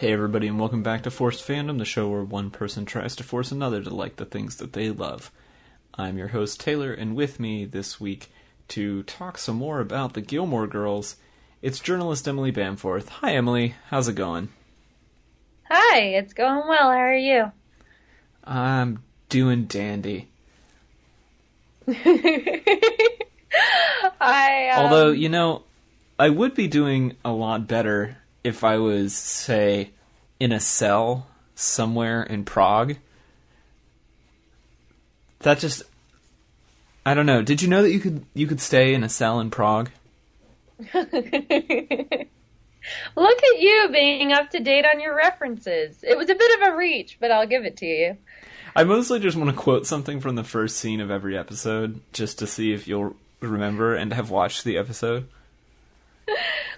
Hey everybody, and welcome back to Forced Fandom, the show where one person tries to force another to like the things that they love. I'm your host Taylor, and with me this week to talk some more about the Gilmore Girls, it's journalist Emily Bamforth. Hi Emily, how's it going? Hi, it's going well. How are you? I'm doing dandy. Although, I would be doing a lot better if I was, say, in a cell somewhere in Prague. That just... I don't know. Did you know that you could stay in a cell in Prague? Look at you being up to date on your references. It was a bit of a reach, but I'll give it to you. I mostly just want to quote something from the first scene of every episode, just to see if you'll remember and have watched the episode.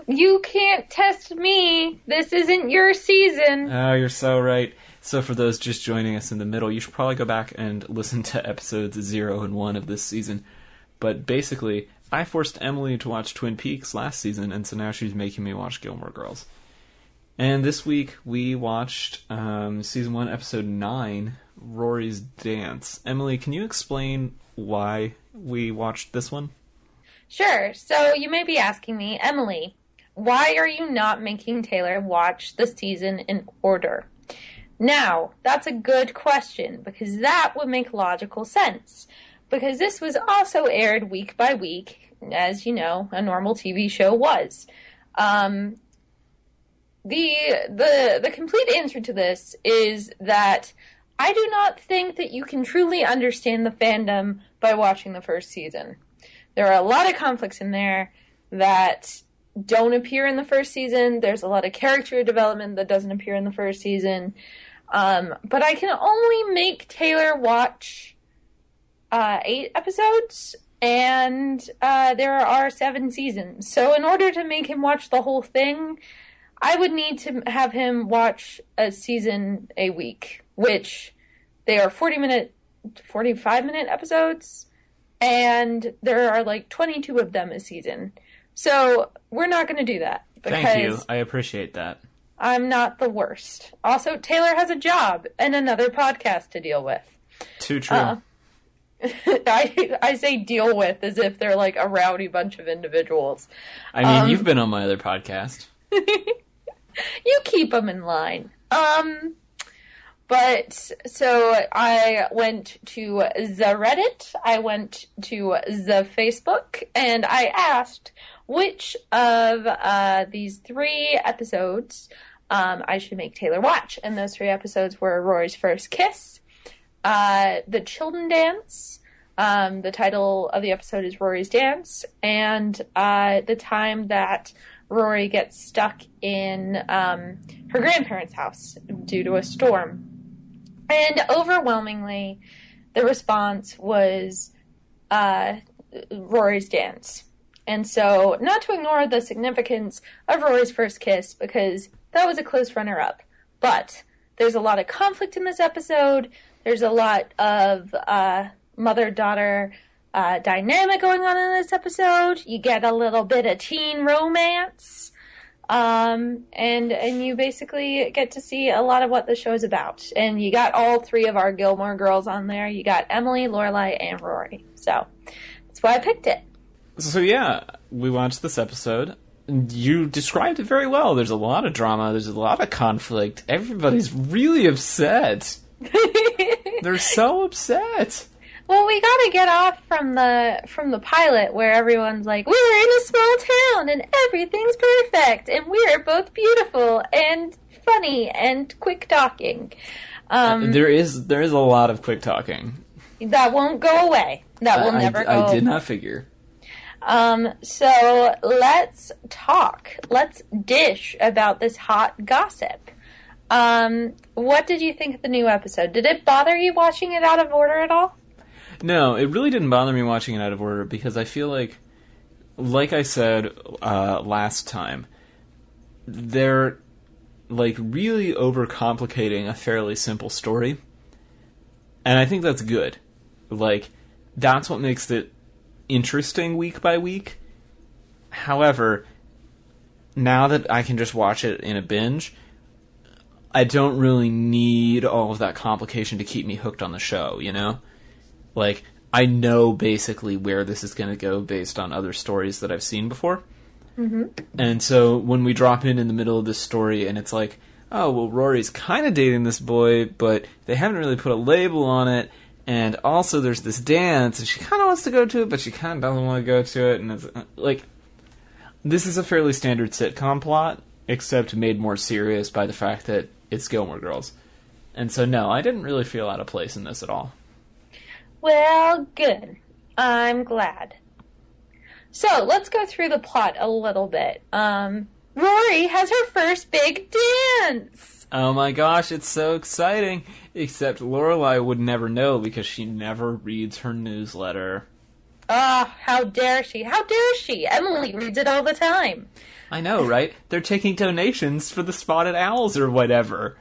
You can't test me. This isn't your season. Oh, you're so right. So for those just joining us in the middle, you should probably go back and listen to episodes 0 and 1 of this season. But basically, I forced Emily to watch Twin Peaks last season, and so now she's making me watch Gilmore Girls. And this week, we watched Season 1, Episode 9, Rory's Dance. Emily, can you explain why we watched this one? Sure. So you may be asking me, Emily, why are you not making Taylor watch the season in order? Now, that's a good question, because that would make logical sense. Because this was also aired week by week, as you know, a normal TV show was. The complete answer to this is that I do not think that you can truly understand the fandom by watching the first season. There are a lot of conflicts in there that don't appear in the first season. There's a lot of character development that doesn't appear in the first season. But I can only make Taylor watch 8 episodes, and there are 7 seasons. So in order to make him watch the whole thing, I would need to have him watch a season a week, which they are 45-minute episodes, and there are like 22 of them a season. So we're not going to do that. Thank you. I appreciate that. I'm not the worst. Also, Taylor has a job and another podcast to deal with. Too true. I say deal with as if they're like a rowdy bunch of individuals. I mean, you've been on my other podcast. You keep them in line. But, so I went to the Reddit, I went to the Facebook, and I asked which of these 3 episodes I should make Taylor watch. And those 3 episodes were Rory's First Kiss, The Children Dance, the title of the episode is Rory's Dance, and the time that Rory gets stuck in her grandparents' house due to a storm. And overwhelmingly, the response was Rory's Dance. And so, not to ignore the significance of Rory's First Kiss, because that was a close runner-up. But there's a lot of conflict in this episode. There's a lot of mother-daughter dynamic going on in this episode. You get a little bit of teen romance. And you basically get to see a lot of what the show is about. And you got all 3 of our Gilmore Girls on there. You got Emily, Lorelai, and Rory. So that's why I picked it. So yeah, we watched this episode. You described it very well. There's a lot of drama. There's a lot of conflict. Everybody's really upset. They're so upset. Well, we gotta get off from the pilot where everyone's like, we're in a small town and everything's perfect and we're both beautiful and funny and quick talking. There is a lot of quick talking. That won't go away. That will never go away. I did not figure. So let's talk. Let's dish about this hot gossip. What did you think of the new episode? Did it bother you watching it out of order at all? No, it really didn't bother me watching it out of order because I feel like I said last time, they're like really overcomplicating a fairly simple story. And I think that's good. Like, that's what makes it interesting week by week. However, now that I can just watch it in a binge, I don't really need all of that complication to keep me hooked on the show, you know? Like, I know basically where this is going to go based on other stories that I've seen before. Mm-hmm. And so when we drop in the middle of this story and it's like, oh, well, Rory's kind of dating this boy, but they haven't really put a label on it, and also there's this dance, and she kind of wants to go to it, but she kind of doesn't want to go to it, and it's like, this is a fairly standard sitcom plot, except made more serious by the fact that it's Gilmore Girls. And so, no, I didn't really feel out of place in this at all. Well, good. I'm glad. So, let's go through the plot a little bit. Rory has her first big dance! Oh my gosh, it's so exciting! Except Lorelai would never know because she never reads her newsletter. Ah, how dare she? How dare she? Emily reads it all the time. I know, right? They're taking donations for the Spotted Owls or whatever.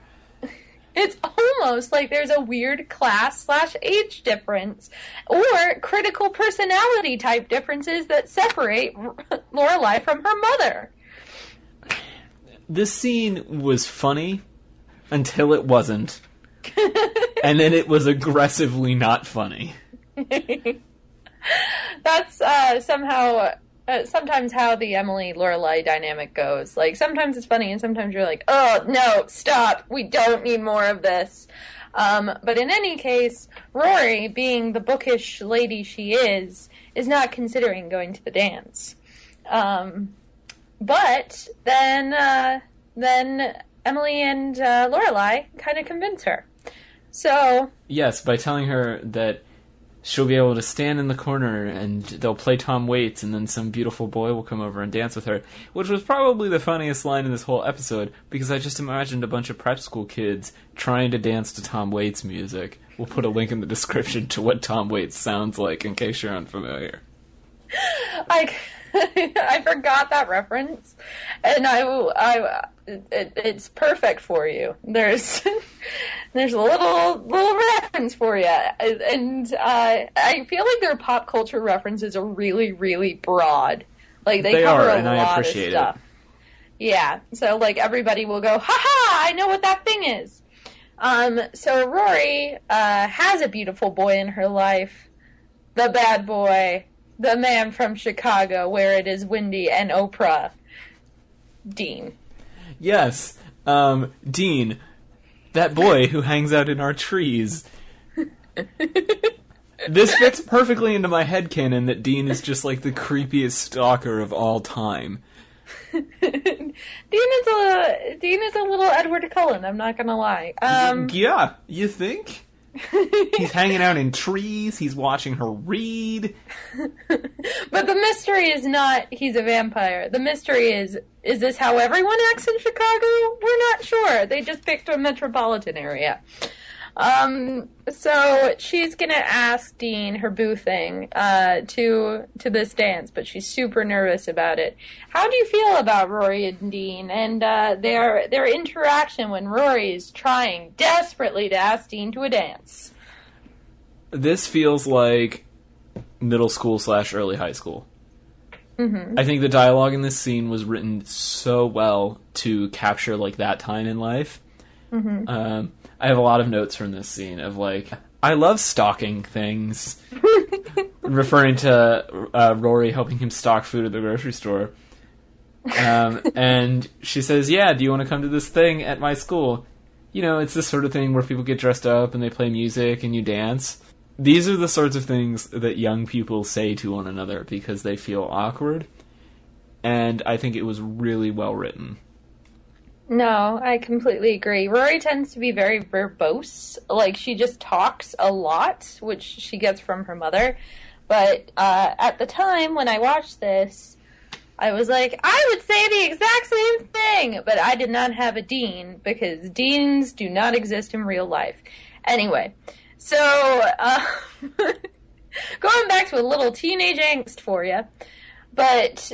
It's almost like there's a weird class/age difference or critical personality type differences that separate Lorelai from her mother. This scene was funny until it wasn't. And then it was aggressively not funny. That's sometimes how the Emily-Lorelai dynamic goes. Like, sometimes it's funny, and sometimes you're like, oh, no, stop, we don't need more of this. But in any case, Rory, being the bookish lady she is not considering going to the dance. But then Emily and Lorelai kind of convince her. So... Yes, by telling her that she'll be able to stand in the corner and they'll play Tom Waits and then some beautiful boy will come over and dance with her, which was probably the funniest line in this whole episode because I just imagined a bunch of prep school kids trying to dance to Tom Waits music. We'll put a link in the description to what Tom Waits sounds like in case you're unfamiliar. I forgot that reference, and it's perfect for you. There's a little reference for you, and I feel like their pop culture references are really, really broad. Like they cover a lot of stuff. Yeah, so like everybody will go, ha ha! I know what that thing is. So Rory has a beautiful boy in her life, the bad boy. The man from Chicago, where it is windy, and Oprah. Dean. Yes, Dean. That boy who hangs out in our trees. This fits perfectly into my headcanon that Dean is just like the creepiest stalker of all time. Dean is a little Edward Cullen, I'm not gonna lie. Yeah, you think? He's hanging out in trees, he's watching her read. But the mystery is not he's a vampire. The mystery is this how everyone acts in Chicago? We're not sure. They just picked a metropolitan area. So she's gonna ask Dean, her boo thing, to this dance, but she's super nervous about it. How do you feel about Rory and Dean and their interaction when Rory is trying desperately to ask Dean to a dance? This feels like middle school / early high school. Mm-hmm. I think the dialogue in this scene was written so well to capture like that time in life. Mm-hmm. I have a lot of notes from this scene of like, I love stalking things. Referring to Rory helping him stock food at the grocery store. And she says, yeah, do you want to come to this thing at my school? You know, it's this sort of thing where people get dressed up and they play music and you dance. These are the sorts of things that young people say to one another because they feel awkward. And I think it was really well written. No, I completely agree. Rory tends to be very verbose. Like, she just talks a lot, which she gets from her mother. But at the time when I watched this, I was like, I would say the exact same thing! But I did not have a Dean, because Deans do not exist in real life. Anyway, so, going back to a little teenage angst for you. But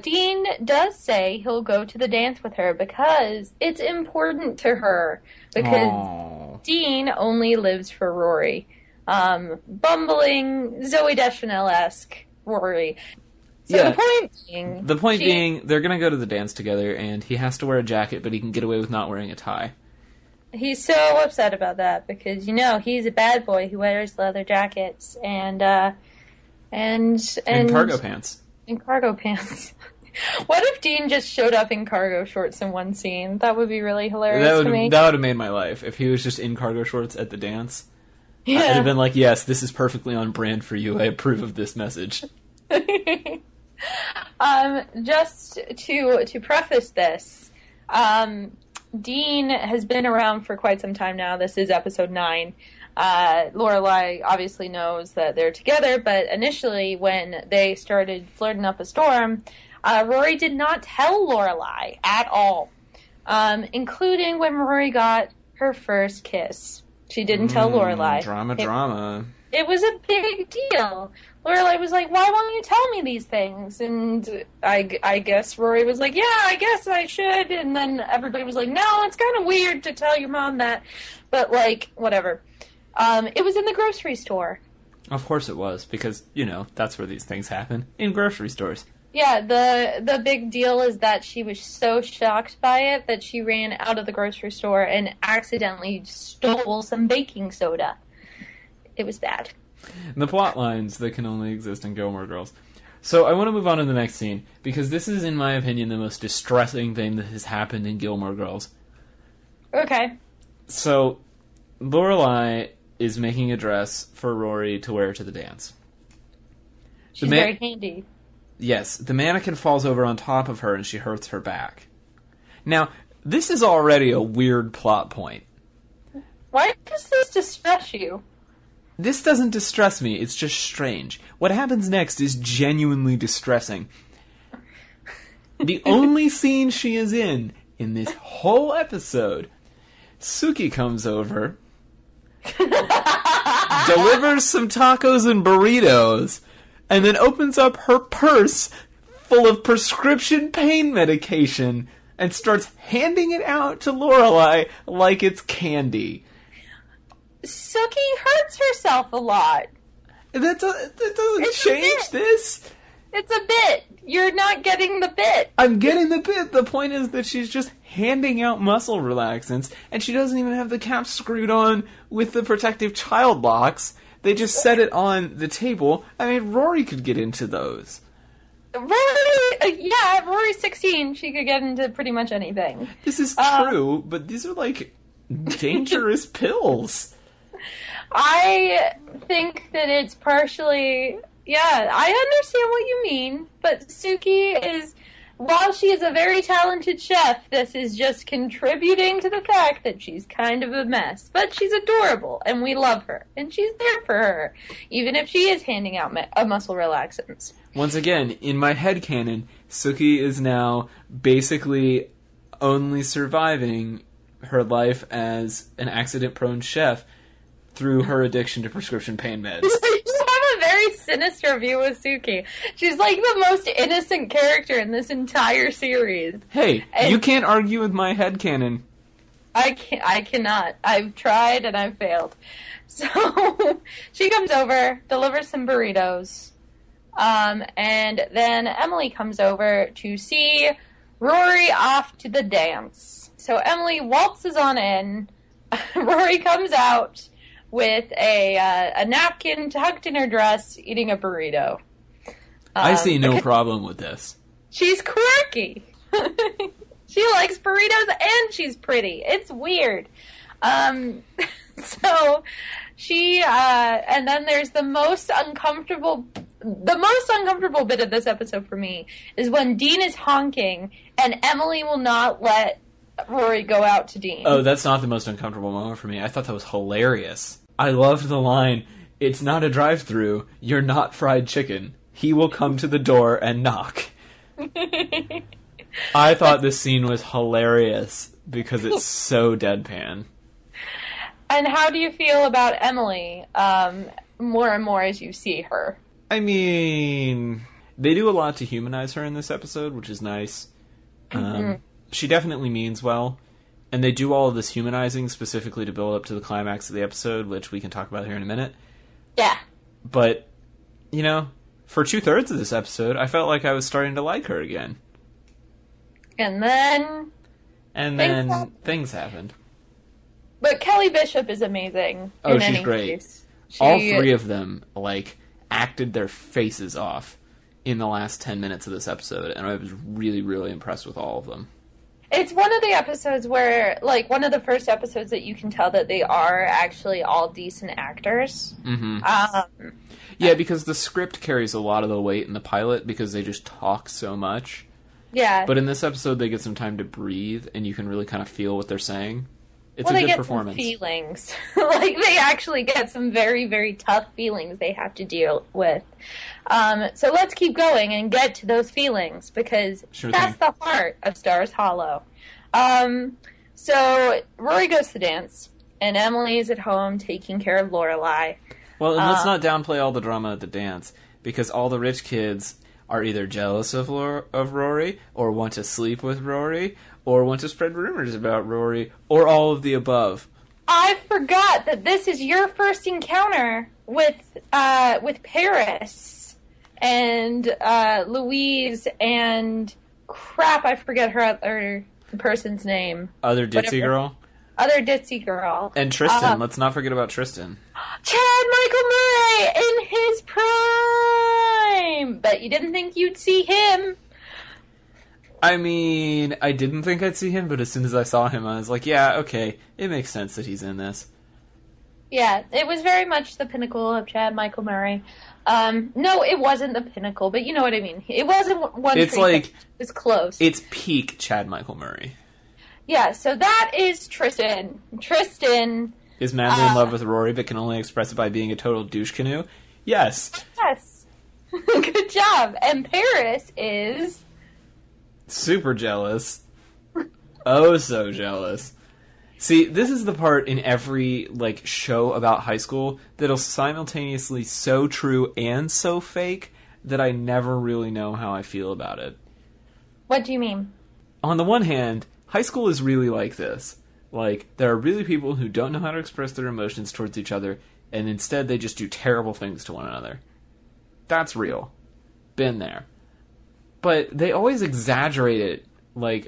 Dean does say he'll go to the dance with her because it's important to her. Because Aww. Dean only lives for Rory. Bumbling, Zooey Deschanel-esque Rory. So yeah, the point being... being, they're going to go to the dance together, and he has to wear a jacket, but he can get away with not wearing a tie. He's so upset about that because, he's a bad boy who wears leather jackets and cargo pants. In cargo pants. What if Dean just showed up in cargo shorts in one scene? That would be really hilarious to me. That would have made my life. If he was just in cargo shorts at the dance, yeah. I'd have been like, yes, this is perfectly on brand for you. I approve of this message. Just to preface this, Dean has been around for quite some time now. This is episode 9. Lorelai obviously knows that they're together, but initially when they started flirting up a storm, Rory did not tell Lorelai at all, including when Rory got her first kiss. She didn't tell Lorelai. Drama. It was a big deal. Lorelai was like, why won't you tell me these things? And I guess Rory was like, yeah, I guess I should. And then everybody was like, no, it's kind of weird to tell your mom that. But, whatever. It was in the grocery store. Of course it was, because, that's where these things happen. In grocery stores. Yeah, the big deal is that she was so shocked by it that she ran out of the grocery store and accidentally stole some baking soda. It was bad. The plot lines that can only exist in Gilmore Girls. So I want to move on to the next scene, because this is, in my opinion, the most distressing thing that has happened in Gilmore Girls. Okay. So, Lorelai is making a dress for Rory to wear to the dance. She's very handy. Yes, the mannequin falls over on top of her and she hurts her back. Now, this is already a weird plot point. Why does this distress you? This doesn't distress me, it's just strange. What happens next is genuinely distressing. The only scene she is in this whole episode, Suki comes over, delivers some tacos and burritos, and then opens up her purse full of prescription pain medication and starts handing it out to Lorelai like it's candy. Suki hurts herself a lot. That doesn't change this. It's a bit. You're not getting the bit. I'm getting the bit. The point is that she's just handing out muscle relaxants, and she doesn't even have the cap screwed on with the protective child locks. They just set it on the table. I mean, Rory could get into those. Rory's 16. She could get into pretty much anything. This is true, but these are, dangerous pills. I think that it's partially... Yeah, I understand what you mean, but Suki is... While she is a very talented chef, this is just contributing to the fact that she's kind of a mess. But she's adorable, and we love her, and she's there for her, even if she is handing out muscle relaxants. Once again, in my headcanon, Suki is now basically only surviving her life as an accident-prone chef through her addiction to prescription pain meds. You have a very sinister view of Suki. She's like the most innocent character in this entire series. Hey, you can't argue with my headcanon. I cannot. I've tried and I've failed. So she comes over, delivers some burritos, and then Emily comes over to see Rory off to the dance. So Emily waltzes on in. Rory comes out with a napkin tucked in her dress, eating a burrito. I see no problem with this. She's quirky. She likes burritos and she's pretty. It's weird. So she, and then there's the most uncomfortable bit of this episode for me is when Dean is honking and Emily will not let Rory go out to Dean. Oh, that's not the most uncomfortable moment for me. I thought that was hilarious. I loved the line, "It's not a drive-through. You're not fried chicken. He will come to the door and knock." I thought this scene was hilarious because it's so deadpan. And how do you feel about Emily more and more as you see her? I mean, they do a lot to humanize her in this episode, which is nice. She definitely means well. And they do all of this humanizing specifically to build up to the climax of the episode, which we can talk about here in a minute. Yeah. But, for 2/3 of this episode, I felt like I was starting to like her again. And then... things happened. But Kelly Bishop is amazing. Oh, in she's any great. Case. All three of them, acted their faces off in the last 10 minutes of this episode, and I was really, really impressed with all of them. It's one of the episodes where, one of the first episodes that you can tell that they are actually all decent actors. Mm-hmm. Yeah, because the script carries a lot of the weight in the pilot because they just talk so much. Yeah. But in this episode, they get some time to breathe, and you can really kind of feel what they're saying. It's a they good get performance. Some feelings. They actually get some very, very tough feelings they have to deal with. So let's keep going and get to those feelings, because that's the heart of Stars Hollow. So Rory goes to dance, and Emily is at home taking care of Lorelai. Well, and let's not downplay all the drama at the dance, because all the rich kids are either jealous of Rory, or want to sleep with Rory, or want to spread rumors about Rory, or all of the above. I forgot that this is your first encounter with Paris and Louise and crap, I forget her other person's name. Other ditzy girl? Other ditzy girl. And Tristan. Let's not forget about Tristan. Chad Michael Murray in his prime! Bet you didn't think you'd see him. I mean, I didn't think I'd see him, but as soon as I saw him, I was like, yeah, okay, it makes sense that he's in this. Yeah, it was very much the pinnacle of Chad Michael Murray. No, it wasn't the pinnacle, but you know what I mean. It wasn't one. It's like it's close. It's peak Chad Michael Murray. Yeah, so that is Tristan. Tristan is madly in love with Rory, but can only express it by being a total douche canoe. Yes. Yes. Good job. And Paris is super jealous. Oh, so jealous. See, this is the part in every show about high school that'll simultaneously so true and so fake that I never really know how I feel about it. What do you mean? On the one hand, high school is really like this. There are really people who don't know how to express their emotions towards each other, and instead they just do terrible things to one another. That's real. Been there. But they always exaggerate it,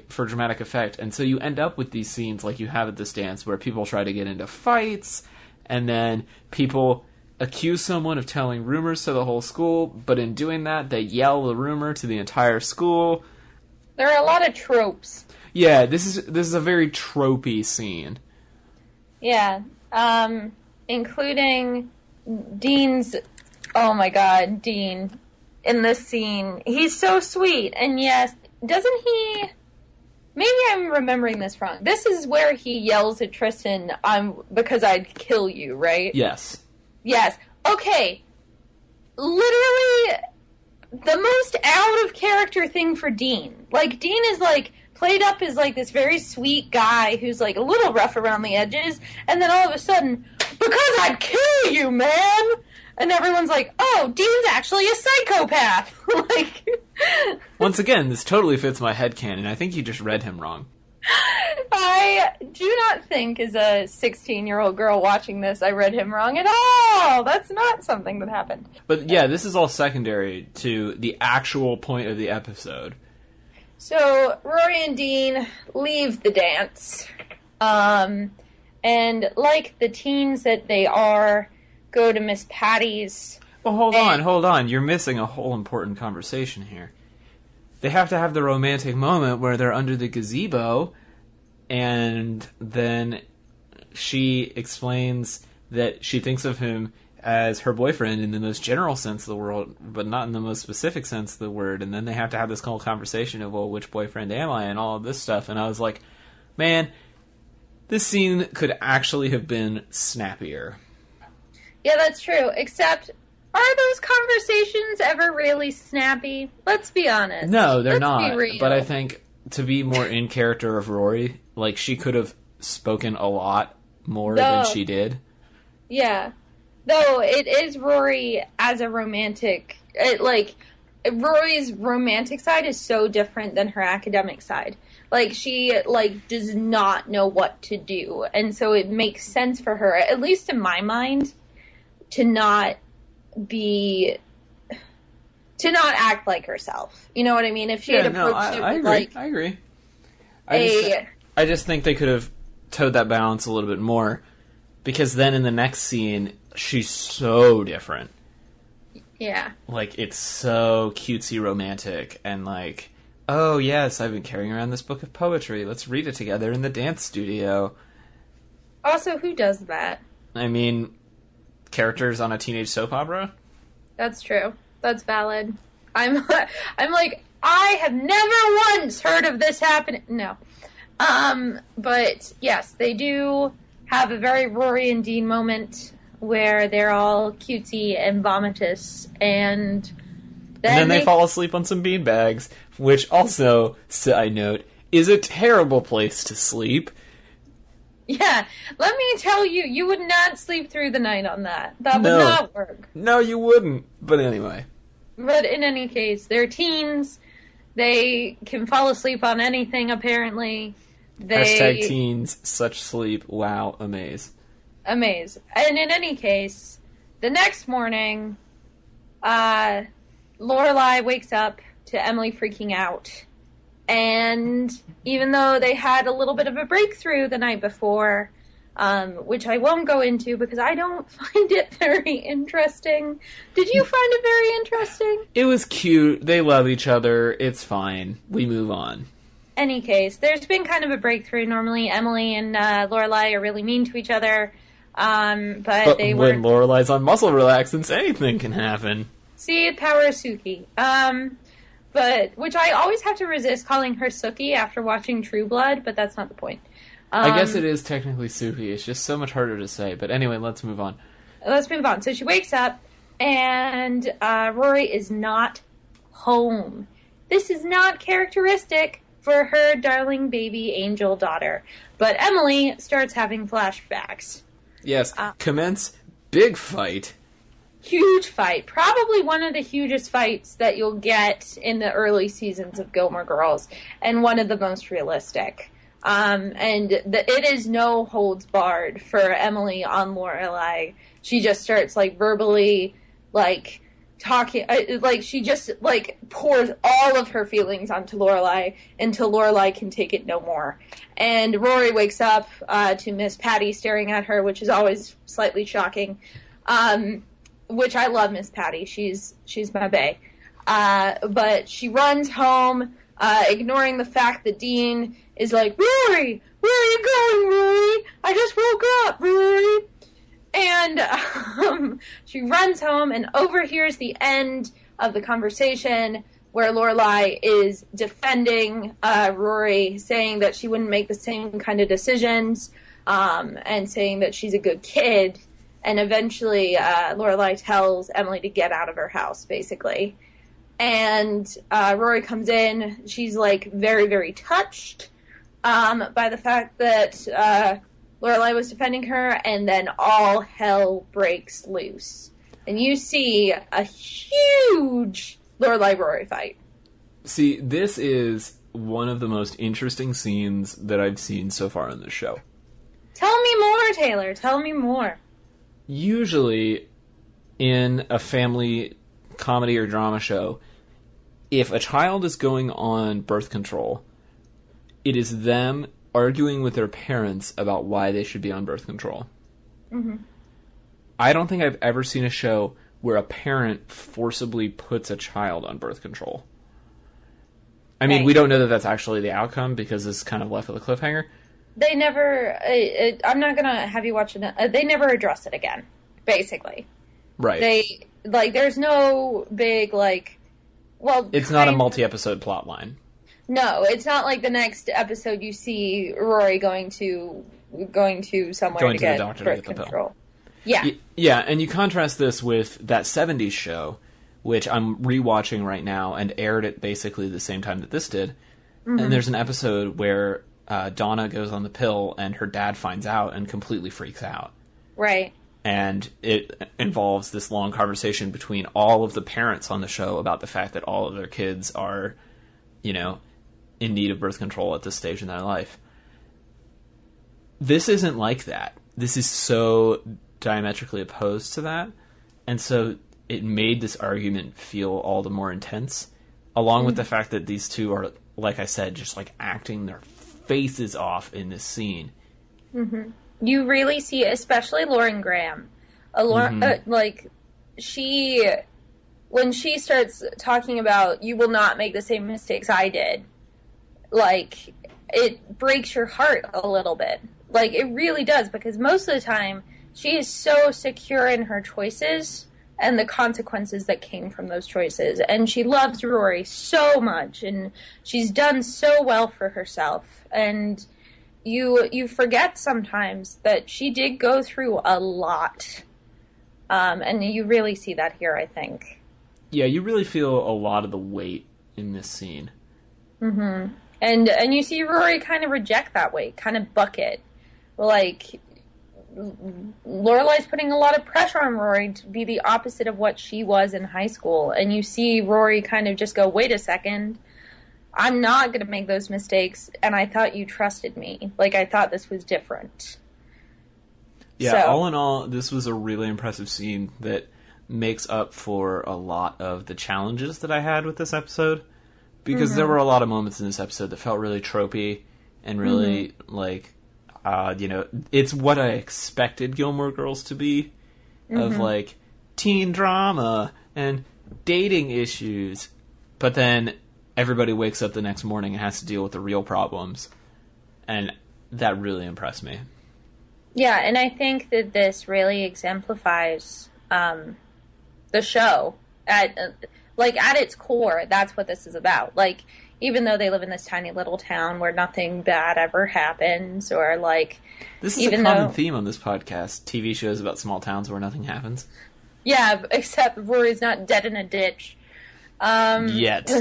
for dramatic effect, and so you end up with these scenes like you have at this dance where people try to get into fights, and then people accuse someone of telling rumors to the whole school, but in doing that, they yell the rumor to the entire school. There are a lot of tropes. Yeah, this is a very tropey scene. Yeah, including Dean's... Oh my god, Dean, in this scene. He's so sweet, and yes, doesn't he... Maybe I'm remembering this wrong. This is where he yells at Tristan, because I'd kill you, right? Yes. Yes. Okay. Literally, the most out-of-character thing for Dean. Dean is, played up as, this very sweet guy who's, a little rough around the edges, and then all of a sudden, because I'd kill you, man! And everyone's like, oh, Dean's actually a psychopath! Once again, this totally fits my headcanon. I think you just read him wrong. I do not think, as a 16-year-old girl watching this, I read him wrong at all! That's not something that happened. But yeah, this is all secondary to the actual point of the episode. So, Rory and Dean leave the dance. And like the teens that they are, go to Miss Patty's. Well, hold on. You're missing a whole important conversation here. They have to have the romantic moment where they're under the gazebo, and then she explains that she thinks of him as her boyfriend in the most general sense of the word, but not in the most specific sense of the word, and then they have to have this whole conversation of, well, which boyfriend am I, and all of this stuff, and I was like, man, this scene could actually have been snappier. Yeah, that's true, except... Are those conversations ever really snappy? Let's be honest. No, they're not. Be real. But I think to be more in character of Rory, she could have spoken a lot more than she did. Yeah. Though it is Rory as a romantic... Rory's romantic side is so different than her academic side. She, does not know what to do. And so it makes sense for her, at least in my mind, to not act like herself. You know what I mean? If she had approached it with I agree. I just think they could have towed that balance a little bit more, because then in the next scene, she's so different. Yeah. Like, it's so cutesy romantic, and like, oh yes, I've been carrying around this book of poetry. Let's read it together in the dance studio. Also, who does that? I mean, characters on a teenage soap opera? That's true. That's valid. I'm like, I have never once heard of this happening. No. But yes, they do have a very Rory and Dean moment where they're all cutesy and vomitous, and then they fall asleep on some beanbags, which also, side note, is a terrible place to sleep. Yeah, let me tell you, you would not sleep through the night on that. That would not work. No, you wouldn't. But anyway. But in any case, they're teens. They can fall asleep on anything, apparently. Hashtag teens, such sleep. Wow, amaze. Amaze. And in any case, the next morning, Lorelai wakes up to Emily freaking out. And even though they had a little bit of a breakthrough the night before, which I won't go into because I don't find it very interesting. Did you find it very interesting? It was cute. They love each other. It's fine. We move on. Any case, there's been kind of a breakthrough. Normally, Emily and Lorelai are really mean to each other. But they were... when Lorelai's on muscle relaxants, anything can happen. See, power of Suki. But, which I always have to resist calling her Suki after watching True Blood, but that's not the point. I guess it is technically Suki. It's just so much harder to say. But anyway, let's move on. Let's move on. So she wakes up, and Rory is not home. This is not characteristic for her darling baby angel daughter. But Emily starts having flashbacks. Yes, commence big fight. Huge fight. Probably one of the hugest fights that you'll get in the early seasons of Gilmore Girls, and one of the most realistic. It is no holds barred for Emily on Lorelai. She just starts, like, verbally, like, talking, like, she just, like, pours all of her feelings onto Lorelai until Lorelai can take it no more. And Rory wakes up to Miss Patty staring at her, which is always slightly shocking. Which I love Miss Patty. She's my bae. But she runs home, ignoring the fact that Dean is like, Rory, where are you going, Rory? I just woke up, Rory. And she runs home and overhears the end of the conversation where Lorelai is defending Rory, saying that she wouldn't make the same kind of decisions, and saying that she's a good kid. And eventually, Lorelai tells Emily to get out of her house, basically. And Rory comes in. She's, like, very, very touched by the fact that Lorelai was defending her. And then all hell breaks loose. And you see a huge Lorelai-Rory fight. See, this is one of the most interesting scenes that I've seen so far in this show. Tell me more, Taylor. Tell me more. Usually, in a family comedy or drama show, if a child is going on birth control, it is them arguing with their parents about why they should be on birth control. Mm-hmm. I don't think I've ever seen a show where a parent forcibly puts a child on birth control. I mean, we don't know that that's actually the outcome because it's kind of left with a cliffhanger. They never, I'm not going to have you watch it, they never address it again, basically. Right. There's no big, it's not a multi-episode plot line. No, it's not like the next episode you see Rory going to somewhere to get the doctor birth to get the control. pill. Yeah. Yeah, and you contrast this with that 70s show, which I'm rewatching right now, and aired at basically the same time that this did. Mm-hmm. And there's an episode where Donna goes on the pill, and her dad finds out and completely freaks out. Right. And it involves this long conversation between all of the parents on the show about the fact that all of their kids are, in need of birth control at this stage in their life. This isn't like that. This is so diametrically opposed to that. And so it made this argument feel all the more intense, along with the fact that these two are, like I said, just like acting their faces off in this scene. Mm-hmm. You really see, especially Lauren Graham, when she starts talking about you will not make the same mistakes I did, like, it breaks your heart a little bit. Like, it really does, because most of the time, she is so secure in her choices and the consequences that came from those choices. And she loves Rory so much, and she's done so well for herself. And you forget sometimes that she did go through a lot. And you really see that here, I think. Yeah, you really feel a lot of the weight in this scene. Mm-hmm. And you see Rory kind of reject that weight, kind of buck it. Like, Lorelai's putting a lot of pressure on Rory to be the opposite of what she was in high school. And you see Rory kind of just go, wait a second, I'm not going to make those mistakes, and I thought you trusted me. Like, I thought this was different. Yeah, all in all, this was a really impressive scene that makes up for a lot of the challenges that I had with this episode. Because there were a lot of moments in this episode that felt really tropey and really, it's what I expected Gilmore Girls to be. Of, like, teen drama and dating issues. But then everybody wakes up the next morning and has to deal with the real problems. And that really impressed me. Yeah, and I think that this really exemplifies the show. At its core, that's what this is about. Like, even though they live in this tiny little town where nothing bad ever happens, or, like... This is a common theme on this podcast. TV shows about small towns where nothing happens. Yeah, except Rory's not dead in a ditch. Yet.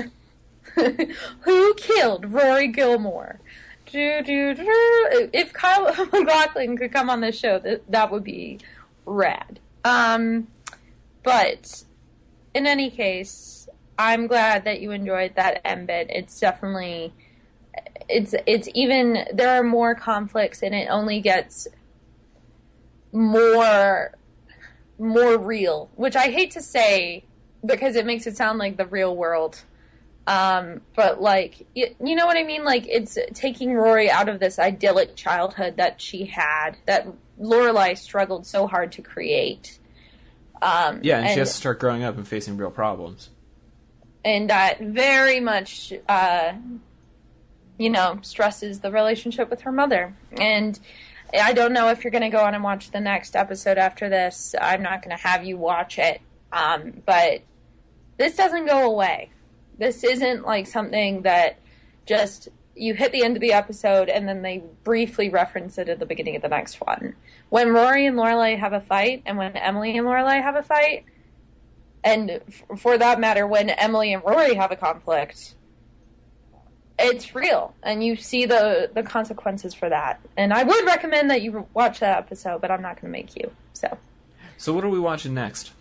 Who killed Rory Gilmore? If Kyle MacLachlan could come on this show, that would be rad. But in any case, I'm glad that you enjoyed that embed. It's definitely, it's even, there are more conflicts, and it only gets more real, which I hate to say because it makes it sound like the real world. But, like, you know what I mean? Like, it's taking Rory out of this idyllic childhood that she had, that Lorelai struggled so hard to create. And she has to start growing up and facing real problems. And that very much, stresses the relationship with her mother. And I don't know if you're going to go on and watch the next episode after this. I'm not going to have you watch it. But this doesn't go away. This isn't like something that just you hit the end of the episode and then they briefly reference it at the beginning of the next one. When Rory and Lorelai have a fight, and when Emily and Lorelai have a fight, and for that matter, when Emily and Rory have a conflict, it's real, and you see the consequences for that. And I would recommend that you watch that episode, but I'm not going to make you. So what are we watching next?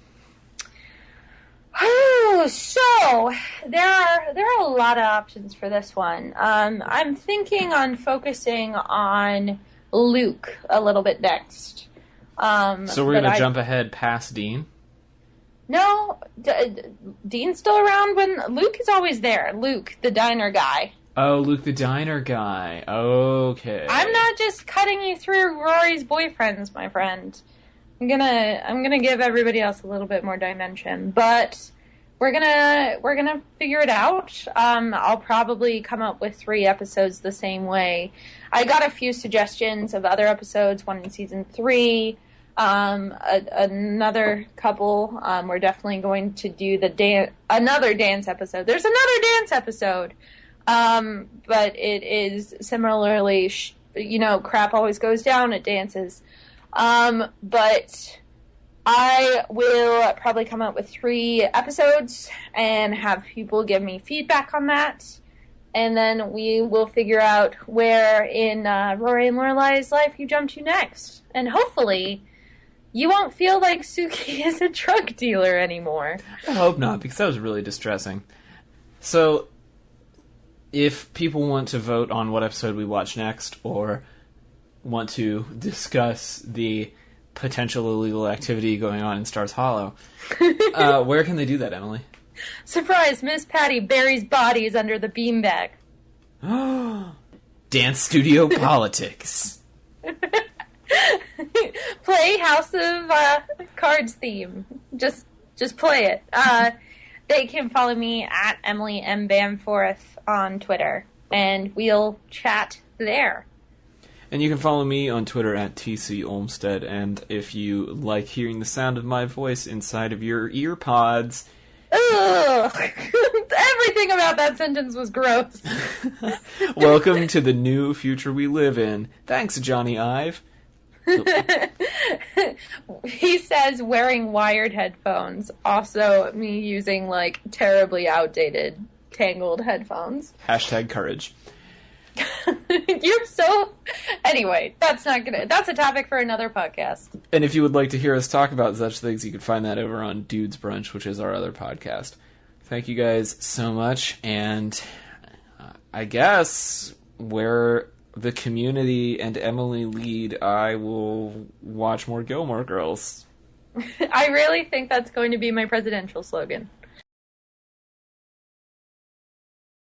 Oh, so there are a lot of options for this one. I'm thinking on focusing on Luke a little bit next. So we're going to jump ahead past Dean? No, Dean's still around when Luke is always there. Luke, the diner guy. Oh, Luke, the diner guy. Okay. I'm not just cutting you through Rory's boyfriends, my friend. I'm gonna give everybody else a little bit more dimension, but we're gonna figure it out. I'll probably come up with 3 episodes the same way. I got a few suggestions of other episodes, one in season 3. Another couple. We're definitely going to do another dance episode. There's another dance episode, but it is similarly, crap always goes down at dances. But I will probably come up with 3 episodes and have people give me feedback on that. And then we will figure out where in Rory and Lorelai's life you jump to next. And hopefully you won't feel like Suki is a drug dealer anymore. I hope not, because that was really distressing. So, if people want to vote on what episode we watch next, or want to discuss the potential illegal activity going on in Stars Hollow, where can they do that, Emily? Surprise! Miss Patty buries bodies under the beanbag. Dance studio politics. Play House of Cards theme. Just play it. They can follow me at Emily M. Bamforth on Twitter, and we'll chat there. And you can follow me on Twitter at TC Olmstead, and if you like hearing the sound of my voice inside of your ear pods... Ugh! Everything about that sentence was gross. Welcome to the new future we live in. Thanks, Johnny Ive. He says wearing wired headphones. Also, me using, like, terribly outdated, tangled headphones. Hashtag courage. You're so... Anyway, that's a topic for another podcast. And if you would like to hear us talk about such things, you can find that over on Dudes Brunch, which is our other podcast. Thank you guys so much, and I guess where the community and Emily lead, I will watch more Gilmore Girls. I really think that's going to be my presidential slogan.